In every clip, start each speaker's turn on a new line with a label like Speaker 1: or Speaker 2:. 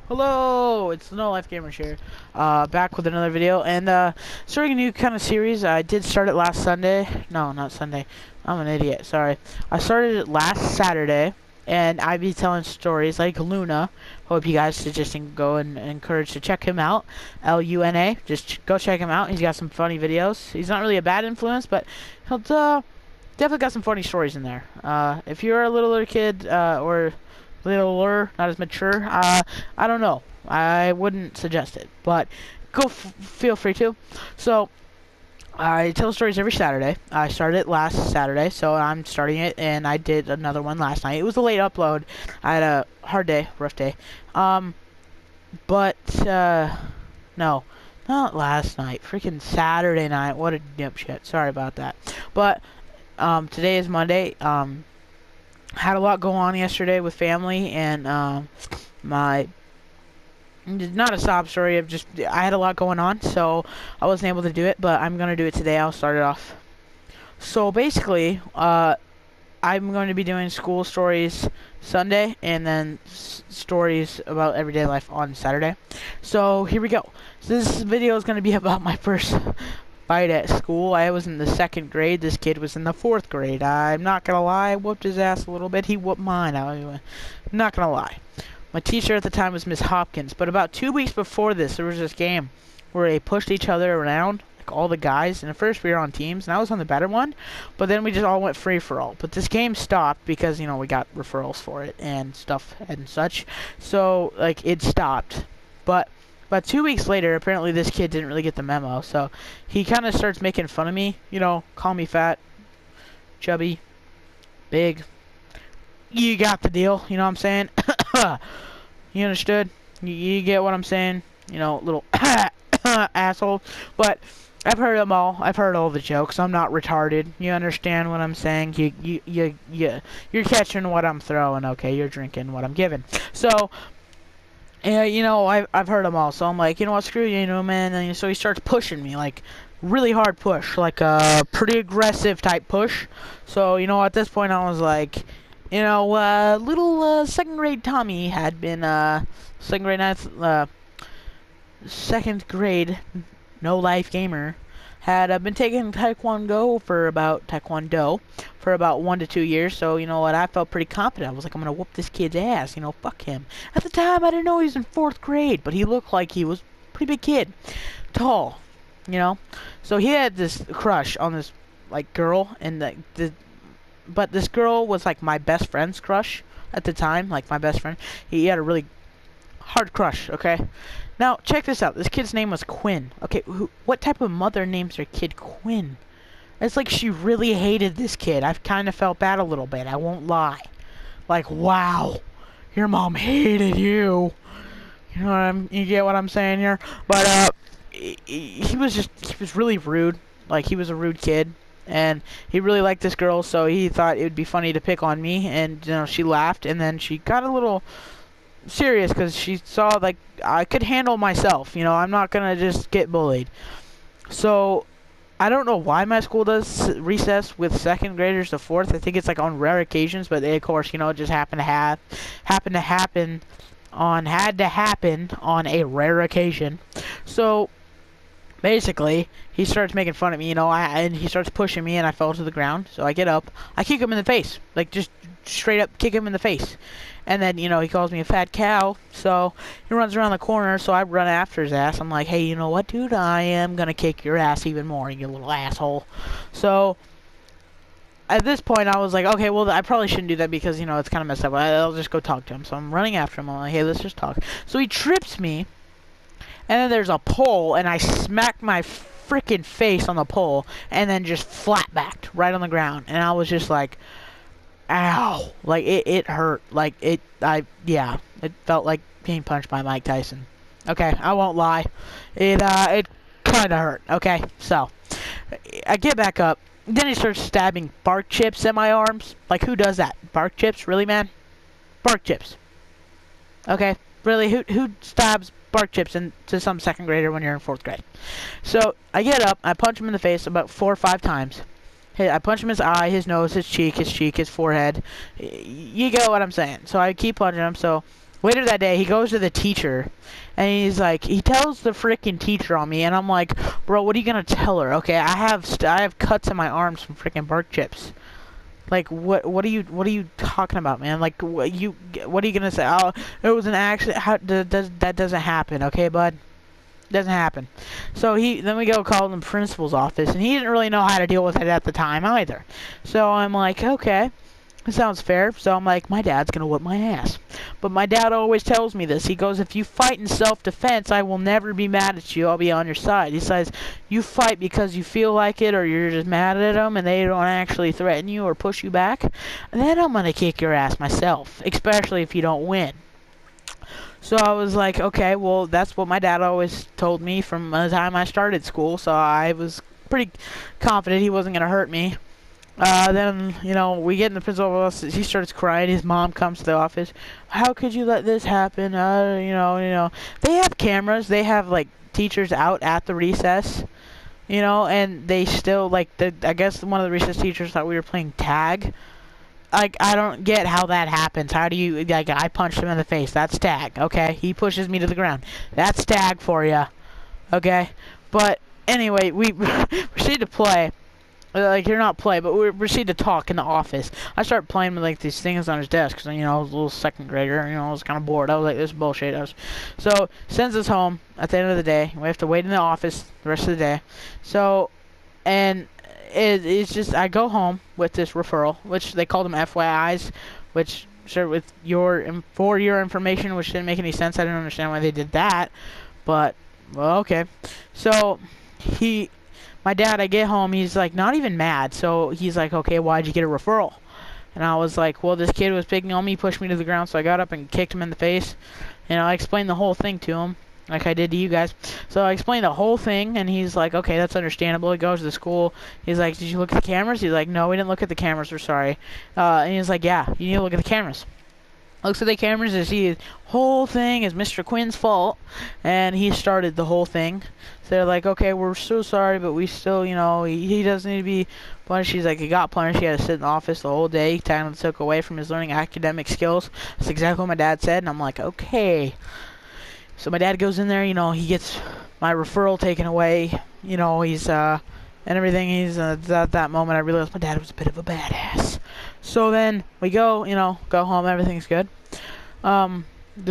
Speaker 1: Hello, it's the No Life Gamers here, back with another video, and starting a new kind of series. I did start it last Sunday. No, not Sunday. I'm an idiot. Sorry. I started it last Saturday, and I be telling stories like Luna. Hope you guys should just go and encourage to check him out. Luna. Just go check him out. He's got some funny videos. He's not really a bad influence, but he'll definitely got some funny stories in there. If you're a little kid, or littler, not as mature. I don't know. I wouldn't suggest it, but feel free to. So I tell stories every Saturday. I started it last Saturday, so I'm starting it, and I did another one last night. It was a late upload. I had a hard day, rough day. But no, not last night. Freaking Saturday night. What a dipshit. Sorry about that. But today is Monday. Had a lot go on yesterday with family, and my not a sob story of just I had a lot going on, so I wasn't able to do it, but I'm gonna do it today. I'll start it off. So basically, I'm going to be doing school stories Sunday, and then stories about everyday life on Saturday. So here we go. So this video is going to be about my first fight at school. I was in the 2nd grade. This kid was in the 4th grade. I'm not gonna lie, I whooped his ass a little bit. He whooped mine. I'm not gonna lie. My teacher at the time was Miss Hopkins. But about 2 weeks before this, there was this game where they pushed each other around, like all the guys. And at first we were on teams, and I was on the better one. But then we just all went free for all. But this game stopped because, you know, we got referrals for it and stuff and such. So, like, it stopped. But about 2 weeks later, apparently this kid didn't really get the memo, so he kind of starts making fun of me, you know, call me fat, chubby, big. You got the deal, you know what I'm saying? You understood? You get what I'm saying? You know, little asshole. But I've heard them all. I've heard all the jokes. I'm not retarded. You understand what I'm saying? You're catching what I'm throwing, okay? You're drinking what I'm giving. So yeah, you know, I've heard them all, so I'm like, you know what, screw you, you know, man. And so he starts pushing me, like, really hard push, like a pretty aggressive type push. So, you know, at this point I was like, you know, little 2nd grade Tommy had been 2nd grade 2nd grade No Life Gamer had been taking Taekwondo for about 1 to 2 years. So, you know what, I felt pretty confident. I was like, I'm gonna whoop this kid's ass, you know, fuck him. At the time, I didn't know he was in 4th grade, but he looked like he was a pretty big kid, tall, you know. So he had this crush on this, like, girl, and but this girl was like my best friend's crush at the time, like my best friend. He had a really hard crush, okay? Now, check this out. This kid's name was Quinn. Okay, what type of mother names their kid Quinn? It's like she really hated this kid. I've kind of felt bad a little bit. I won't lie. Like, wow, your mom hated you. You know you get what I'm saying here? But, he was really rude. Like, he was a rude kid. And he really liked this girl, so he thought it would be funny to pick on me. And, you know, she laughed, and then she got a little serious because she saw, like, I could handle myself, you know, I'm not gonna just get bullied. So I don't know why my school does recess with 2nd graders to 4th. I think it's like on rare occasions, but they, of course, you know, it just had to happen on a rare occasion. So basically, he starts making fun of me, you know, and he starts pushing me, and I fell to the ground. So I get up, I kick him in the face, like, just straight up kick him in the face. And then, you know, he calls me a fat cow, so he runs around the corner, so I run after his ass. I'm like, hey, you know what, dude, I am gonna kick your ass even more, you little asshole. So at this point, I was like, okay, well, I probably shouldn't do that because, you know, it's kind of messed up. I'll just go talk to him. So I'm running after him. I'm like, hey, let's just talk. So he trips me, and then there's a pole, and I smack my freaking face on the pole, and then just flat-backed right on the ground. And I was just like, ow. Like, it hurt. Like, it felt like being punched by Mike Tyson. Okay, I won't lie. It kind of hurt. Okay, so I get back up. Then he starts stabbing bark chips at my arms. Like, who does that? Bark chips? Really, man? Bark chips. Okay, really? Who stabs bark chips into some 2nd grader when you're in 4th grade? So I get up, I punch him in the face about 4 or 5 times. Hey, I punch him in his eye, his nose, his cheek, his forehead. You get what I'm saying. So I keep punching him. So Later that day, he goes to the teacher, and he's like, he tells the freaking teacher on me, and I'm like, bro, what are you gonna tell her? Okay, I have cuts in my arms from freaking bark chips. Like, what are you talking about, man? Like, what are you gonna say? Oh, it was an accident. How that doesn't happen, okay, bud? Doesn't happen. So then we go call the principal's office, and he didn't really know how to deal with it at the time either. So I'm like, okay. It sounds fair. So I'm like, my dad's gonna whip my ass. But my dad always tells me this. He goes, if you fight in self-defense, I will never be mad at you. I'll be on your side. He says, you fight because you feel like it or you're just mad at them and they don't actually threaten you or push you back. And then I'm gonna kick your ass myself, especially if you don't win. So I was like, okay, well, that's what my dad always told me from the time I started school. So I was pretty confident he wasn't gonna hurt me. Then, you know, we get in the principal's office. He starts crying. His mom comes to the office. How could you let this happen? You know. They have cameras. They have, like, teachers out at the recess, you know, and they still, like, I guess one of the recess teachers thought we were playing tag. Like, I don't get how that happens. How do you, like, I punched him in the face. That's tag, okay? He pushes me to the ground. That's tag for you, okay? But, anyway, we proceed to play. Like, you're not play, but we proceed to talk in the office. I start playing with, like, these things on his desk, because, you know, I was a little second grader, you know, I was kind of bored. I was like, this is bullshit. So, sends us home at the end of the day. We have to wait in the office the rest of the day. So, and it's just, I go home with this referral, which they call them FYIs, which, sure, for your information, which didn't make any sense. I didn't understand why they did that, but, well, okay. So, my dad, I get home, he's like not even mad. So he's like, okay, why'd you get a referral? And I was like, well, this kid was picking on me, pushed me to the ground, so I got up and kicked him in the face. And I explained the whole thing to him, like I did to you guys. So I explained the whole thing, and he's like, okay, that's understandable. He goes to the school. He's like, did you look at the cameras? He's like, no, we didn't look at the cameras. We're sorry. And he's like, yeah, you need to look at the cameras. Looks at the cameras and sees the whole thing is Mr. Quinn's fault, and he started the whole thing. So they're like, okay, we're so sorry, but we still, you know, he doesn't need to be punished. He's like, he got punished. He had to sit in the office the whole day. He kind of took away from his learning academic skills. That's exactly what my dad said, and I'm like, okay. So my dad goes in there, you know, he gets my referral taken away, you know, he's, and everything. He's, at that moment, I realized my dad was a bit of a badass. So then we go, you know, go home, everything's good.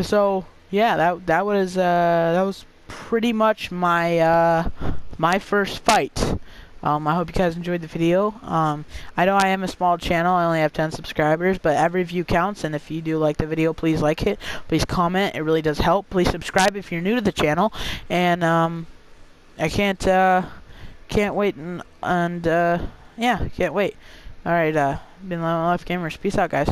Speaker 1: So yeah, that was pretty much my my first fight. I hope you guys enjoyed the video. I know I am a small channel. I only have 10 subscribers, but every view counts, and if you do like the video, please like it. Please comment. It really does help. Please subscribe if you're new to the channel. And I can't wait and yeah, can't wait. All right, been Life Gamers. Peace out, guys.